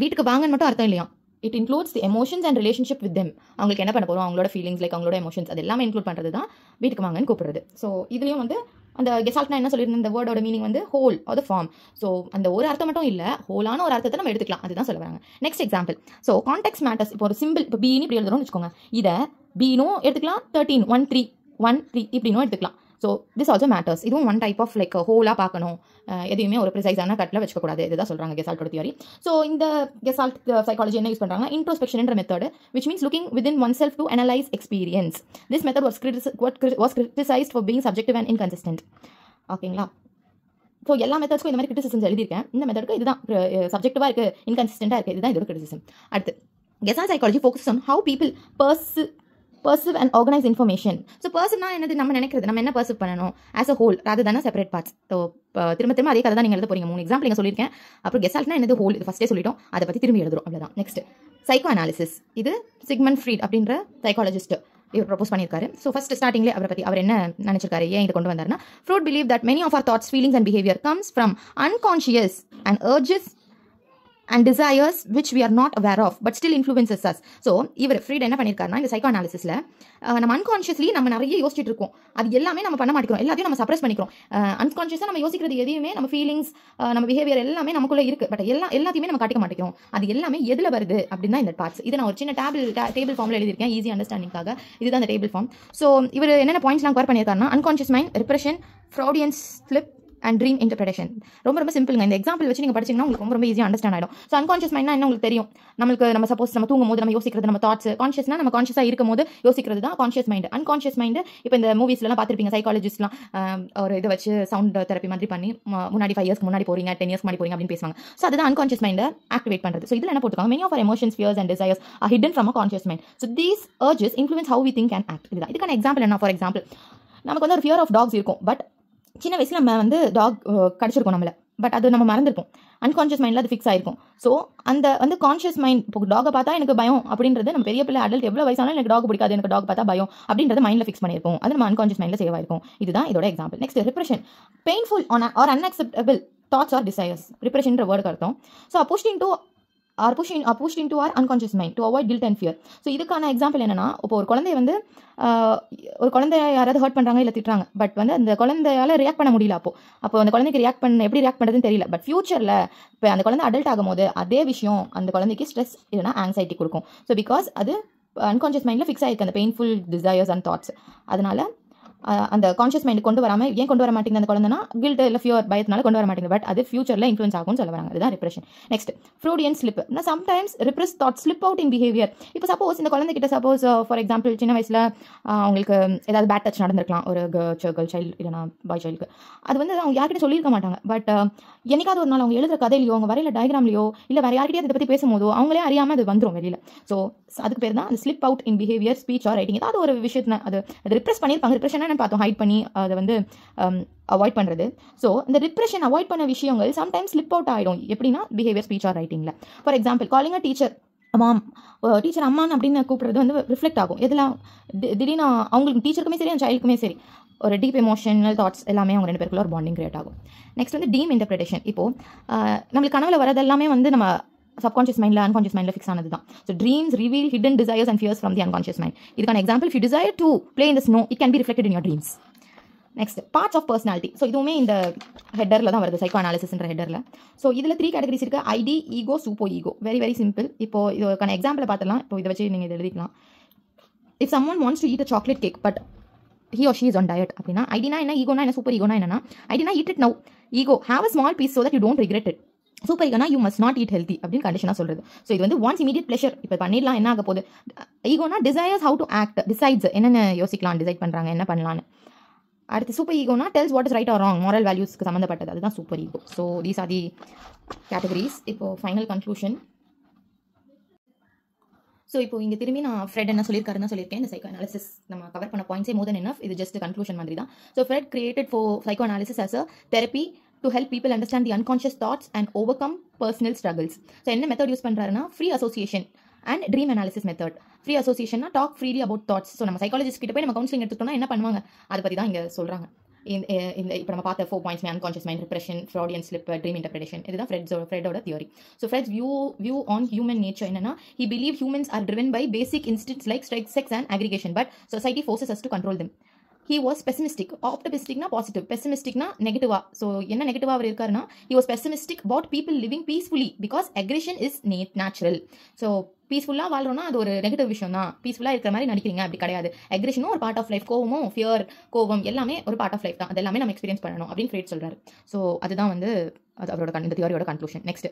வீட்டுக்கு வாங்கன்னு மட்டும் அர்த்தம் இல்லையா, it includes the emotions and relationship with them. அவங்களுக்கு என்ன பண்ண போகிறோம், அவங்களோட ஃபீலிங்ஸ், லைக் அவங்களோட எமோஷன்ஸ், அது எல்லாமே இன்க்ளூட் பண்ணுறது தான் வீட்டுக்கு வாங்கன்னு கூப்பிடுறது. ஸோ இதுலேயும் வந்து அந்த கெசால்ட்னா என்ன சொல்லியிருந்தேன், இந்த வேர்டோட மீனிங் வந்து whole or the form. So அந்த ஒரு அர்த்தம் மட்டும் இல்லை, ஹோலான ஒரு அர்த்தத்தை நம்ம எடுத்துக்கலாம், அதுதான் சொல்ல வராங்க. Next example. So context matters. இப்போ ஒரு சிம்பிள், இப்போ பீனு இப்படி எழுதுறோம்னு வச்சுக்கோங்க, இதை பீனும் எடுத்துக்கலாம், 13, 1, 3, 1, 3 இப்படினும் எடுத்துக்கலாம். So this also matters. இதுவும் ஒன் டைப் ஆஃப் லைக் ஹோலாக பார்க்கணும், எதையுமே ஒரு ப்ரிசைஸான கட்டில் வச்சுக்கக்கூடாது, இதுதான் சொல்கிறாங்க கெசால்ட்டோட தியரி. ஸோ இந்த கெசால்ட் சைக்காலஜி என்ன யூஸ் பண்ணுறாங்க, introspection method, which means looking within oneself to analyze experience. This method was criticized for being subjective and inconsistent. ஓகேங்களா, ஸோ எல்லா மெத்தட்ஸ்க்கும் இந்த மாதிரி கிரிட்டிசிசம்ஸ் எழுதியிருக்கேன். இந்த மெத்தடுக்கு இதுதான் சப்ஜெக்டிவாக இருக்குது, இன்கன்சிஸ்டண்டாக இருக்குது, இதுதான் இதோட கிரிட்டிசிசம். அடுத்து gestalt psychology focus on how people perceive and organize information. So பர்சிவ்னா என்னது, நம்ம நினைக்கிறது, நம்ம என்ன பர்சிவ் பண்ணணும் as a whole rather than separate parts. So திரும்ப அதே கதை தான் நீங்கள் எழுத போறீங்க. 3 எக்ஸாம்பிள் நீங்கள் சொல்லியிருக்கேன். அப்புறம் கெஸ்டால்ட்னா என்னது, ஹோல், இது ஃபஸ்ட்டே சொல்லிட்டோம். அதை பற்றி திரும்பி எழுதுறோம், அவ்வளோதான். Next psycho analysis. இது சிக்மண்ட் ஃப்ரீட் அப்படின்ற சைக்காலஜிஸ்ட் இவர் ப்ரொபோஸ் பண்ணியிருக்காரு. ஸோ ஃபர்ஸ்ட் ஸ்டார்டிங்லேயே அவரை பற்றி அவர் என்ன நினைச்சிருக்காரு, ஏன் இதை கொண்டு வந்தாருன்னா, Freud believe that many of our thoughts, feelings and behaviour comes from unconscious and urges and desires which we are not aware of but still influences us. So இவர் ஃப்ரீட் என்ன பண்ணியிருக்காருன்னா, இந்த சைக்கோ அனாலிசிஸில் நம்ம அன்கான்ஷியஸ்லி நம்ம நிறைய யோசிச்சுட்டு இருக்கோம். அது எல்லாமே நம்ம பண்ண மாட்டேங்கிறோம், எல்லாத்தையும் நம்ம சப்ரஸ் பண்ணிக்கிறோம். அன்கான்ஷியஸாக நம்ம யோசிக்கிறது எதையுமே, நம்ம ஃபீலிங்ஸ், நம்ம பிஹேவியர் எல்லாமே நமக்குள்ளே இருக்குது. பட் எல்லாத்தையுமே நம்ம காட்டிக்க மாட்டேங்கிறோம். அது எல்லாமே எதில் வருது அப்படின்னா இந்த பார்ட்ஸ். இதை நான் ஒரு சின்ன டேபிள் ஃபார்மில் எழுதியிருக்கேன், ஈஸி அண்டர்ஸ்டாண்டிங்காக. இதுதான் அந்த டேபிள் ஃபார்ம். ஸோ இவர் என்னென்ன பாயிண்ட்ஸ்லாம் கவர் பண்ணியிருக்காருன்னா, unconscious mind, repression, Freudians slip and dream interpretation. ரொம்ப சிம்பிளுங்க. இந்த எக்ஸாம்பிள் வச்சு நீங்கள் படிச்சிங்கன்னா உங்களுக்கு ரொம்ப ஈஸியாக அண்டர்ஸ்டாண்ட் ஆகிடும். ஸோ அன்கான்ஷியஸ் மைண்ட்னா என்ன உங்களுக்கு தெரியும், நம்ம சப்போஸ் நம்ம தூங்கும் போது நம்ம யோசிக்கிறது, நம்ம தாட்ஸ். கான்ஷியஸ்னா நம்ம கான்ஷியஸாக இருக்கும் போது யோசிக்கிறது தான் கான்ஷியஸ் மைண்ட். அன்கான்ஷியஸ் மைண்டு இப்போ இந்த மூவிஸ்லாம் பார்த்துருப்பீங்க, சைக்காலஜிஸ்ட்லாம் ஒரு இதை வச்சு சவுண்ட் தெரப்பி மாதிரி பண்ணி முன்னாடி 5 இயர்ஸ்க்கு முன்னாடி போறீங்க, 10 இயர்ஸ்க்கு முன்னாடி போறீங்க அப்படின்னு பேசுவாங்க. ஸோ அதுதான் அன்கான்ஷியஸ் மைண்டை ஆக்டிவேட் பண்ணுறது. ஸோ இதில் என்ன போட்டுருக்காங்க, many of our emotions, fears and desires are hidden from a conscious mind. So these urges influence how we think and act. இதுக்கான எக்ஸாம்பிள் என்ன, ஃபார் எக்ஸாம்பிள் நமக்கு வந்து ஒரு ஃபியர் ஆஃப் டாக்ஸ் இருக்கும். பட் சின்ன வயசில் நம்ம வந்து டாக் கடிச்சிருக்கோம் நம்மளை, பட் அது நம்ம மறந்துருப்போம். அன்கான்ஷியஸ் மைண்டில் அது ஃபிக்ஸ் ஆயிருக்கும். ஸோ அந்த வந்து கான்ஷியஸ் மைண்ட், இப்போ டாகை பார்த்தா எனக்கு பயம் அப்படின்றது, நம்ம பெரிய பிள்ளை அடல்ட் எவ்வளோ வயசானாலும் எனக்கு டாக் பிடிக்காது, எனக்கு டாக் பார்த்தா பயம் அப்படின்றது மைண்டில் ஃபிக்ஸ் பண்ணியிருப்போம். அது நம்ம அன்கான்ஷியஸ் மைண்டில் சேவ் ஆயிருக்கும். இதுதான் இதோட example. Next repression, painful or unacceptable thoughts or desires. ரிப்ரெஷன்ற வேர்டுக்கு அர்த்தம். So pushed into our unconscious mind to avoid guilt and fear. So இதுக்கான எக்ஸாம்பிள் என்னன்னா, இப்போ ஒரு குழந்தைய வந்து ஒரு குழந்தைய யாராவது ஹர்ட் பண்ணுறாங்க இல்லை திட்டுறாங்க, பட் வந்து அந்த குழந்தையால ரியாக்ட் பண்ண முடியல. அப்போ அந்த குழந்தைக்கு எப்படி ரியாக்ட் பண்ணுறதுன்னு தெரியல. பட் ஃபியூச்சரில் இப்போ அந்த குழந்தை அடல்ட் ஆகும் போது அதே விஷயம் அந்த குழந்தைக்கு ஸ்ட்ரெஸ் இல்லைனா ஆங்ஸைட்டி கொடுக்கும். ஸோ பிகாஸ் அது அன்கான்ஷியஸ் மைண்டில் ஃபிக்ஸ் ஆயிருக்கு, அந்த பெயின்ஃபுல் டிசைர்ஸ் அண்ட் தாட்ஸ். அதனால அந்த கான்ஷியஸ் மைண்ட் கொண்டு வராமல், ஏன் கொண்டு வர மாட்டேங்குது அந்த குழந்தைனா, கில்ட் இல்லை ஃபியர், பயத்தினால கொண்டு வர மாட்டேங்குது. பட் அது ஃபியூச்சரில் இன்ஃப்ளூயன்ஸ் ஆகும்னு சொல்ல வராங்க. அதுதான் ரிப்ரெஷன். Next ஃப்ரூடியன் slip. Sometimes refresh thought slip out in behaviour. இப்போ சப்போஸ் இந்த குழந்தைகிட்ட சப்போஸ் ஃபார் எக்ஸாம்பிள் சின்ன வயசில் அவங்களுக்கு ஏதாவது பேட் டச் நடந்திருக்கலாம், ஒரு கேர்ள் சைல்டு இல்லைனா பாய் சைல்டுக்கு. அது வந்து அவங்க யார்கிட்ட சொல்லியிருக்க மாட்டாங்க. பட் என்னைக்காவது ஒரு நாள் அவங்க எழுதுற கதையிலையோ, அவங்க வரையில டயக்ராம்லையோ, இல்லை வேறு யார்கிட்டயே அதை பற்றி பேசும்போதோ அவங்களே அறியாமல் அது வந்துடும் வெளியில். ஸோ அதுக்கு பேர் தான் அந்த slip out in behaviour, speech R writing. ஏதாவது ஒரு விஷயத்தை அது ரிப்ரெஸ் பண்ணியிருப்பாங்க. ரிப்ரெஷன் என்ன பார்த்தோம், ஹைட் பண்ணி அதை வந்து அவாய்ட் பண்ணுறது. ஸோ இந்த ரிப்ரெஷன் அவாய்ட் பண்ண விஷயங்கள் சம்டைம்ஸ் ஸ்லிப் அவுட் ஆகிடும். எப்படின்னா பிஹேவியர், ஸ்பீச் ஆர் ரைட்டிங்கில். For example calling a teacher teacher அம்மான் அப்படின்னு கூப்பிட்றது வந்து ரிஃப்ளெக்ட் ஆகும். இதெல்லாம் திடீர்னு அவங்களுக்கு டீச்சருக்குமே சரி, அந்த சைல்டுக்குமே சரி, ஒரு டீப் எமோஷனல் தாட்ஸ் எல்லாமே அவங்க 2 பேருக்குள்ள ஒரு பாண்டிங் கிரியேட் ஆகும். நெக்ஸ்ட் வந்து டீம் இன்டர்பிரேஷன். இப்போது நம்மளுக்கு கனவுல வரதெல்லாமே வந்து நம்ம subconscious mind, unconscious mind fix ஆனது தான். So dreams reveal hidden desires and fears from the unconscious mind. இதுக்கான example, if you desire to play in the snow, it can be reflected in your dreams. Next, parts of personality. So இதுவுமே இந்த ஹெட்டரில் தான் வருது, சைக்கோ அனாலிசிஸ்ன்ற ஹெட்டரில். ஸோ இதில் 3 கேட்டகரிஸ் இருக்குது, id, ego, super ego. Very simple. இப்போ இதுக்கான எக்ஸாம்பிளை பார்த்துலாம். இப்போ இதை வச்சு நீங்கள் இதை எழுதிக்கலாம். If someone wants to eat a chocolate cake but he or she is on diet அப்படின்னா, ஐடினா என்ன, ஈகோனா என்ன, சூப்பர் ஈகோனா என்னன்னா, ஐடினா eat it now, ego have a small piece so that you don't regret it. Super ஈகோனா you must not eat healthy அப்படின்னு கண்டிஷனாக சொல்கிறது. ஸோ இது வந்து ஒன்ஸ் இமீடியட் ப்ளஷர், இப்போ பண்ணிடலாம், என்ன ஆக போகுது. ஈகோனா desires how to act, decides என்னென்ன யோசிக்கலாம், டிசைட் பண்ணுறாங்க என்ன பண்ணலான்னு. அடுத்து சூப்பர் ஈகோனா tells what is right or wrong, moral வேல்யூஸ்க்கு சம்மந்தப்பட்டது, அதுதான் super ego. So these are the categories. இப்போது ஃபைனல் கன்க்ளூஷன். ஸோ இப்போ இங்கே திரும்பி நான் ஃப்ரெட் என்ன சொல்லியிருக்காருன்னு சொல்லியிருக்கேன். இந்த சைக்கோ அனாலிசிஸ் நம்ம கவர் பண்ண பாயிண்ட்ஸே மோர் தென் எனஃப். இது ஜஸ்ட் கன்க்ளூஷன் மாதிரி தான். So Freud created for psycho analysis as a therapy to help people understand the unconscious thoughts and overcome personal struggles. So என்ன மெத்தட் யூஸ் பண்ணுறாருன்னா, free association and dream analysis method. Free அசோசியேஷன்னா talk freely about thoughts. So நம்ம சைக்காலஜிஸ்ட் கிட்ட போய் நம்ம கவுன்சிலிங் எடுத்துட்டோம்னா என்ன பண்ணுவாங்க, அதை பற்றி தான் இங்கே சொல்கிறாங்க. இந்த இப்போ நம்ம பார்த்த 4 points, unconscious mind, repression, Freudian slip, dream interpretation. இதுதான் ஃப்ரெட்டோட theory. So Freud's view on human nature என்னன்னா, he believe humans are driven by basic instincts like sex and aggregation, but society forces us to control them. He was pessimistic. Optimisticனா பாசிட்டிவ், pessimisticனா நெகட்டிவா. ஸோ என்ன நெகட்டிவா அவர் இருக்காருன்னா, he was pessimistic about people living peacefully because aggression is natural. So பீஸ்ஃபுல்லாக வாழ்றோம்னா அது ஒரு நெகட்டிவ் விஷயம் தான், பீஸ்ஃபுல்லாக இருக்கிற மாதிரி நடிக்கிறீங்க, அப்படி கிடையாது. அக்ரெஷனும் ஒரு பார்ட் ஆஃப் லைஃப், கோவமும் ஃபியர், கோவம் எல்லாமே ஒரு பார்ட் ஆஃப் லைஃப் தான், அது எல்லாமே நம்ம எக்ஸ்பீரியன்ஸ் பண்ணணும் அப்படின்னு ஃப்ரெட் சொல்கிறாரு. ஸோ அதுதான் வந்து அது அவரோட இந்த தியரியோட கன்க்ளூஷன். நெக்ஸ்ட்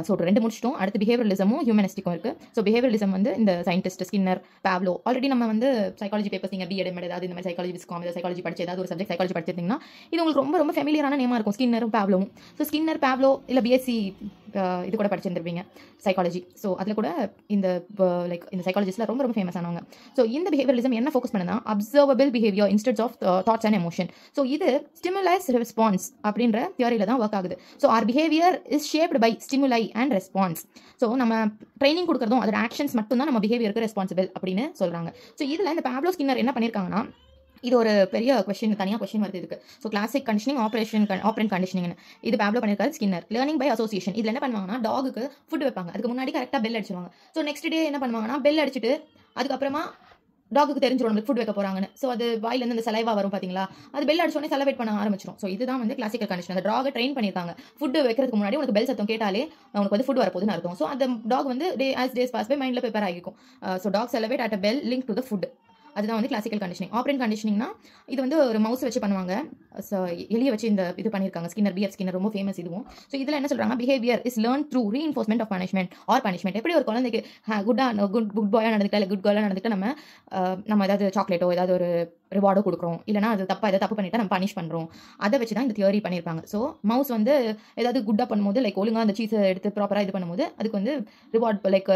ஸோ 2 முடிச்சிட்டோம். அடுத்து பிஹேவியரலிசமும் ஹியூமனிஸ்டிக்கும் இருக்குது. ஸோ பிஹேவியரலிசம் வந்து இந்த சயின்டிஸ்ட் ஸ்கின்னர், பாவ்லோ, ஆல்ரெடி நம்ம வந்து சைக்காலஜி பேப்பர்ஸ் நீங்கள் பிஎட் எம்எட் ஏதாவது இந்த மாதிரி சைக்காலஜி விஸ்காம் சைக்காலஜி படிச்சு ஏதாவது ஒரு சப்ஜெக்ட் சைக்காலஜி படிச்சிருந்தீங்கன்னா இது உங்களுக்கு ரொம்ப ரொம்ப ஃபெமிலியரான நேமாக இருக்கும், ஸ்கின்னரும் பாவ்லோவும். ஸோ ஸ்கின்னர், பாவ்லோ இல்லை பிஎஸ்சி இது கூட படிச்சிருந்திருப்பீங்க சைக்காலஜி. ஸோ அதில் கூட இந்த லைக் இந்த சைக்காலஜிஸ்ட்டில் ரொம்ப ரொம்ப ஃபேமஸ் ஆனவங்க. ஸோ இந்த பிஹேவியரலிசம் என்ன ஃபோக்கஸ் பண்ணுன்னா observable behaviour instead of thoughts and emotion. So இது ஸ்டிமுலைஸ் ரெஸ்பான்ஸ் அப்படின்ற தியரியில் தான் ஒர்க் ஆகுது. So our behaviour is shaped by stimuli and response. So நம்ம ட்ரைனிங் கொடுக்குறதும் அதோட ஆக்ஷன்ஸ் மட்டும் தான் நம்ம பிஹேவியருக்கு ரெஸ்பான்சிபிள் அப்படின்னு சொல்கிறாங்க. ஸோ இதில் இந்த பாவ்லோ ஸ்கின்னர் என்ன பண்ணியிருக்காங்கன்னா, இது ஒரு பெரிய கொஸ்டின், தனியாக கொஸ்டின் வருது இதுக்கு. So classic conditioning, operant conditioning இது பாவ்லோ பண்ணியிருக்காரு. Skinner learning by association. இதில் என்ன பண்ணுவாங்கன்னா டாகுக்கு ஃபுட் வைப்பாங்க, அதுக்கு முன்னாடி கரெக்டாக பெல் அடிச்சிருவாங்க. ஸோ நெக்ஸ்ட் டே என்ன பண்ணுவாங்கன்னா பெல் அடிச்சுட்டு அதுக்கப்புறமா டாகுக்கு தெரிஞ்சிடும் நம்மளுக்கு ஃபுட் வைக்க போகிறாங்கன்னு. ஸோ அது வாயிலேருந்து அந்த சலைவா வரும் பார்த்தீங்களா, அது பெல் அடிச்சோடனே செலவேட் பண்ண ஆரம்பிச்சிடும். ஸோ இதுதான் வந்து கிளாசிக்கல் கண்டிஷன். அந்த டாகை ட்ரெயின் பண்ணியிருக்காங்க, ஃபுட் வைக்கிறதுக்கு முன்னாடி உனக்கு பெல் சத்தம் கேட்டாலே உனக்கு வந்து ஃபுட் வரப்போகுதுன்னு அர்த்தம். ஸோ அந்த டாக் வந்து டேஸ் பாஸ் பை மைண்டில் ப்ரிப்பேர் ஆகிக்கும். So dog salivate at a bell link to the food. அதுதான் வந்து கிளாசிக்கல் கண்டிஷனிங். ஆப்ரேண்ட் கண்டிஷனிங்னா இது வந்து ஒரு மவுஸ் வச்சு பண்ணுவாங்க, ஸோ எலியை வச்சு இந்த இது பண்ணியிருக்காங்க. ஸ்கின்னர், பிஎஃப் ஸ்கின்னர் ரொம்ப ஃபேமஸ் இதுவும். ஸோ இதில் என்ன சொல்கிறாங்க, behaviour is learn through reinforcement of punishment or punishment. எப்படி ஒரு குழந்தைக்கு குட் பாயாக நடந்துக்கிட்டா இல்லை குட் கேர்ளாக நடந்துக்கிட்டா நம்ம ஏதாவது சாக்லேட்டோ ஏதாவது ஒரு ரிவார்டோ கொடுக்குறோம், இல்லைனா அது ஏதாவது தப்பு பண்ணிட்டா நம்ம பனிஷ் பண்ணுறோம். அதை வச்சு தான் இந்த தியரி பண்ணியிருப்பாங்க. ஸோ மவுஸ் வந்து ஏதாவது குட்டாக பண்ணும்போது லைக் ஒழுங்காக அந்த சீஸை எடுத்து ப்ராப்பராக இது பண்ணும்போது அதுக்கு வந்து ரிவார்ட் லைக்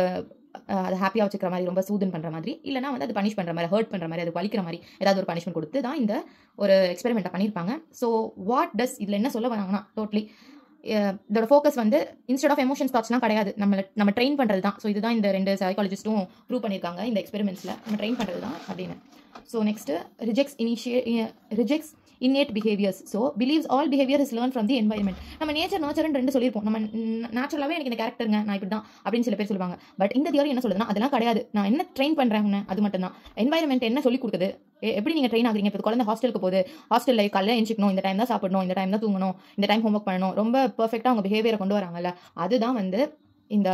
அதை ஹாப்பியாக வச்சுக்கிற மாதிரி, ரொம்ப சூதன் பண்ணுற மாதிரி, இல்லைனா வந்து அது பனிஷ் பண்ணுற மாதிரி, ஹர்ட் பண்ணுற மாதிரி, அது வலிக்கிற மாதிரி ஏதாவது ஒரு பனிஷ்மெண்ட் கொடுத்து தான் இந்த ஒரு எக்ஸ்பெரிமெண்ட்டை பண்ணியிருப்பாங்க. ஸோ வாட் டஸ் இதில் என்ன சொல்ல வராங்கன்னா, டோட்டலி இதோட ஃபோக்கஸ் வந்து இன்ஸ்டெட் ஆஃப் எமோஷன்ஸ் தாட்ஸ்லாம் கிடையாது, நம்ம ட்ரெயின் பண்ணுறது தான். ஸோ இதுதான் இந்த 2 சைக்காலஜிஸ்ட்டும் ப்ரூவ் பண்ணியிருக்காங்க இந்த எக்ஸ்பெரிமெண்ட்ஸில், நம்ம ட்ரெயின் பண்ணுறது தான் அப்படின்னு. So next rejects innate behaviors. So believes all behavior is learned from the environment. நம்ம நேச்சர் நர்ச்சர்னு 2 சொல்லியிருப்போம். நம்ம நேச்சுரலாகவே எனக்கு இந்த கேரக்டருங்க, நான் இப்படி தான் அப்படின்னு சில பேர் சொல்லுவாங்க. பட் இந்த தியரி என்ன சொல்லுதுன்னா, அதெல்லாம் கிடையாது, நான் என்ன ட்ரெயின் பண்ணுறேன் அது மட்டும் தான். என்வாயர்மெண்ட் என்ன சொல்லி கொடுக்குது, எப்படி நீங்கள் ட்ரெயின் ஆகுறீங்க. இப்போ குழந்தை ஹாஸ்டலுக்கு போகுது, ஹாஸ்டலில் காலையில் எழுந்திக்கணும், இந்த டைம் தான் சாப்பிடணும், இந்த டைம் தான் தூங்கணும், இந்த டைம் ஹோம்ஒர்க் பண்ணணும், ரொம்ப பர்ஃபெக்டாக அவங்க பிஹேவியரை கொண்டு வராங்கல்ல, அதுதான் வந்து இந்த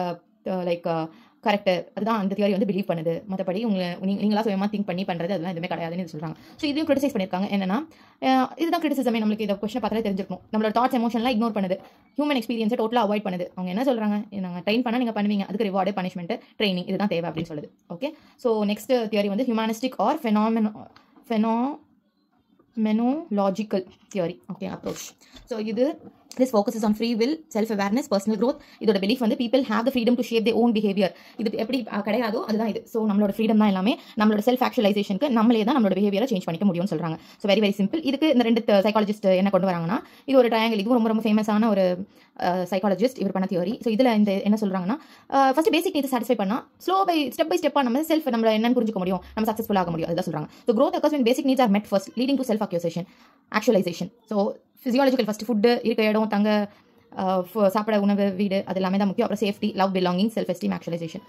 லைக் கரெக்டு. அதுதான் அந்த தியரி வந்து பிலீவ் பண்ணுது. மற்றபடி நீங்களா சுயமாக திங்க் பண்ணி பண்ணுறது அதெல்லாம் எதுவுமே கிடையாதுன்னு சொல்கிறாங்க. ஸோ இதையும் கிரிட்டிசைஸ் பண்ணியிருக்காங்க. என்னன்னா இதுதான் கிரிட்டிசிசமே. நம்மளுக்கு இந்த கொஸ்டினை பார்த்தாலே தெரிஞ்சிருக்கும். நம்மளோட தாட்ஸ் எமோஷன்லாம் இக்னோர் பண்ணுது, ஹியூமன் எக்ஸ்பீரியன்ஸை டோட்டலாக அவாய்ட் பண்ணுது. அவங்க என்ன சொல்கிறாங்க, நாங்கள் ட்ரெயின் பண்ணால் நீங்கள் பண்ணுவீங்க, அதுக்கு ரிவார்டு, பனிஷ்மெண்ட், ட்ரைனிங் இதுதான் தேவை அப்படின்னு சொல்லுது. ஓகே, ஸோ நெக்ஸ்ட் தியரி வந்து humanistic or phenomenological theory. Okay, approach. So this focuses on free will, self-awareness, personal growth. இதோட பிலீஃப் வந்து people have the freedom to shape their own behavior. இது எப்படி கிடையாதோ அதுதான் இது. ஸோ நம்மளோட ஃப்ரீடம் தான் எல்லாமே. நம்மளோட செல்ஃப் ஆக்சுவலைசேஷனுக்கு நம்மளே தான் நம்மளோட பிஹேவியரை சேஞ்ச் பண்ணிக்க முடியும்னு சொல்கிறாங்க. So very very simple. இதுக்கு இந்த 2 சைக்காலஜிஸ்ட் என்ன கொண்டு வராங்கன்னா, இது ஒரு ட்ரையாங்கிள். இதுவும் ரொம்ப ரொம்ப ஃபேமஸான ஒரு சைக்காலஜிஸ்ட் இவர் பண்ண தியரி. ஸோ இதில் இந்த என்ன சொல்கிறாங்கன்னா, ஃபர்ஸ்ட் பேசிக் நீட்ஸ் சாட்டிஸ்ஃபை பண்ணால் ஸ்டெப் பை ஸ்டெப்பாக நம்ம செல்ஃப் நம்மள என்னன்னு புரிஞ்சுக்க முடியும், நம்ம சக்ஸஸ்ஃுல் ஆக முடியும், அதுதான் சொல்கிறாங்க. So growth occurs when basic needs are met first, leading to self actualization. So physiological first food, இருக்க இடம், தங்க, சாப்பிட உணவு, வீடு, அது எல்லாமே தான் முக்கியம். அப்புறம் safety, love, belonging, self esteem, actualization.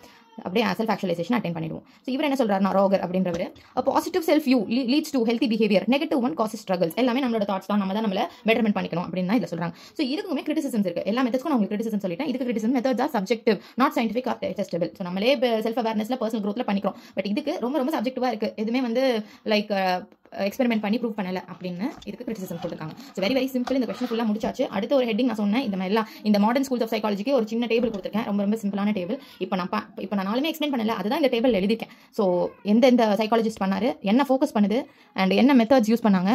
அப்படியே செல்ஃப் ஆக்சுவலைசேஷன் அட்டைன் பண்ணிடுவோம். ஸோ இவர் என்ன சொல்றாருன்னா, ரோகர் அப்படின்றவர், positive self view leads to healthy behaviour, negative one causes struggles. எல்லாமே நம்மளோட தாட்ஸ் தான், நம்ம தான் நம்மள பெட்டர்மெண்ட் பண்ணிக்கணும் அப்படின்னு தான் இதில் சொல்றாங்க. ஸோ இதுக்குமே கிரிட்டிசிசம்ஸ் இருக்கு. எல்லா மெத்தட்ஸ்க்கும் நான் உங்களுக்கு கிரிட்டிசிசம் சொல்லிட்டேன். இதுக்கு criticism methods are subjective, not scientific or testable. So நம்மளே செல்ஃப் அவேர்னஸ்ல பர்சனல் growthல பண்ணிக்கிறோம். பட் இதுக்கு ரொம்ப ரொம்ப சப்ஜெக்டிவா இருக்கு. எதுவுமே வந்து லைக் எக்ஸ்பெரிமெண்ட் பண்ணி ப்ரூவ் பண்ணல அப்படின்னு இதுக்கு கிரிட்டிசிசம் கொடுத்துருக்காங்க. So very very simple. இந்த கொஸ்டின் ஃபுல்லாக முடிச்சாச்சு. அடுத்த ஒரு ஹெட்டிங் நான் சொன்னேன், இந்த மாதிரிலாம் இந்த மாடர்ன் ஸ்கூல்ஸ் ஆஃப் சைக்காலஜிக்கு ஒரு சின்ன டேபிள் கொடுத்துருக்கேன், ரொம்ப ரொம்ப சிம்பிளான டேபிள். இப்போ நான் நாலுமே எக்ஸ்பிளைன் பண்ணல, அதுதான் இந்த டேபிள் எழுதிருக்கேன். ஸோ எந்த சைக்காலஜிஸ்ட் பண்ணாரு, என்ன ஃபோக்கஸ் பண்ணுது, அண்ட் என்ன மெத்தட்ஸ் யூஸ் பண்ணாங்க,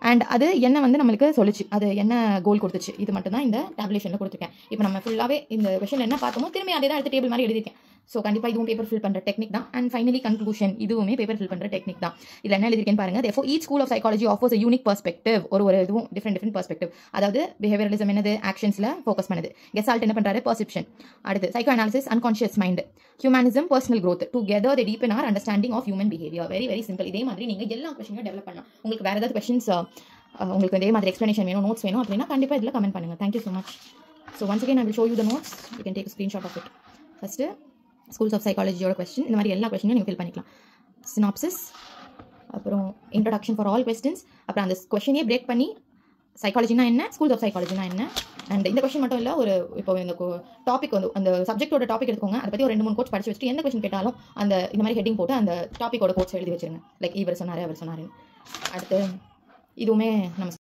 அண்ட் அது என்ன வந்து நம்மளுக்கு சொல்லிச்சு, அது என்ன கோல் கொடுத்துச்சு, இது மட்டும் தான் இந்த டேப்லேஷனில் கொடுத்துருக்கேன். இப்போ நம்ம ஃபுல்லாகவே இந்த கொஸ்டின் என்ன பார்த்தோமோ திரும்பி அதே தான் எடுத்து டேபிள் மாதிரி எழுதிருக்கேன். ஸோ கண்டிப்பாக இதுவும் பேப்பர் ஃபில் பண்ணுற டெக்னிக் தான். அண்ட் ஃபைனலி கன்க்ளூஷன், இதுவுமே பேப்பர் ஃபில் பண்ணுற டெக்னிக் தான். இதில் என்ன எழுதிருக்கேன்னு பாருங்க. therefore each school of psychology offers a unique perspective. ஒரு இதுவும் டிஃப்ரெண்ட் பெர்ஸ்பெக்டிவ். அதாவது பிஹேவியரலிசம் என்னது, ஆக்ஷன்ஸில் ஃபோக்கஸ் பண்ணுது. கெஸ்டால்ட் என்ன பண்ணுறாரு, பர்செப்ஷன். அடுத்து psycho analysis, unconscious mind. Humanism, personal growth. Together they deepen our understanding of human behavior. Very very simple. இதே மாதிரி நீங்கள் எல்லா கொஸ்டினையும் டெவலப் பண்ணலாம். உங்களுக்கு வேறு ஏதாவது கொஸ்டின்ஸ், உங்களுக்கு இதே மாதிரி எக்ஸ்ப்ளனேஷன் வேணும், நோட்ஸ் வேணும் அப்படின்னா கண்டிப்பாக இதில் கமெண்ட் பண்ணுங்கள். Thank you so much. So once again I will show you the notes. You can take a screenshot of it. First schools of சைக்காலஜியோட கொஸ்டின், இந்த மாதிரி எல்லா கொஸ்டினையும் நீங்கள் ஃபில் பண்ணிக்கலாம். சினாப்சிஸ், அப்புறம் இன்ட்ரடக்ஷன் ஃபார் ஆல் கொஸ்டின்ஸ், அப்புறம் அந்த கொஸ்டினே பிரேக் பண்ணி சைக்காலஜினா என்ன, ஸ்கூல்ஸ் ஆஃப் சைக்காலஜினா என்ன. அண்ட் இந்த கொஸ்டின் மட்டும் இல்லை, ஒரு இப்போ இந்த டாபிக் வந்து அந்த சப்ஜெக்டோட டாபிக் எடுத்துக்கோங்க, அதை பற்றி ஒரு 2-3 கோட்ஸ் படிச்சு வச்சுட்டு எந்த கொஸ்டின் கேட்டாலும் அந்த இந்த மாதிரி ஹெட்டிங் போட்டு அந்த டாப்பிக்கோட கோட்ஸ் எழுதி வச்சிருங்க. லைக் இவர் சொன்னார், அவர் சொன்னாருன்னு. அடுத்து இதுவுமே நம்ம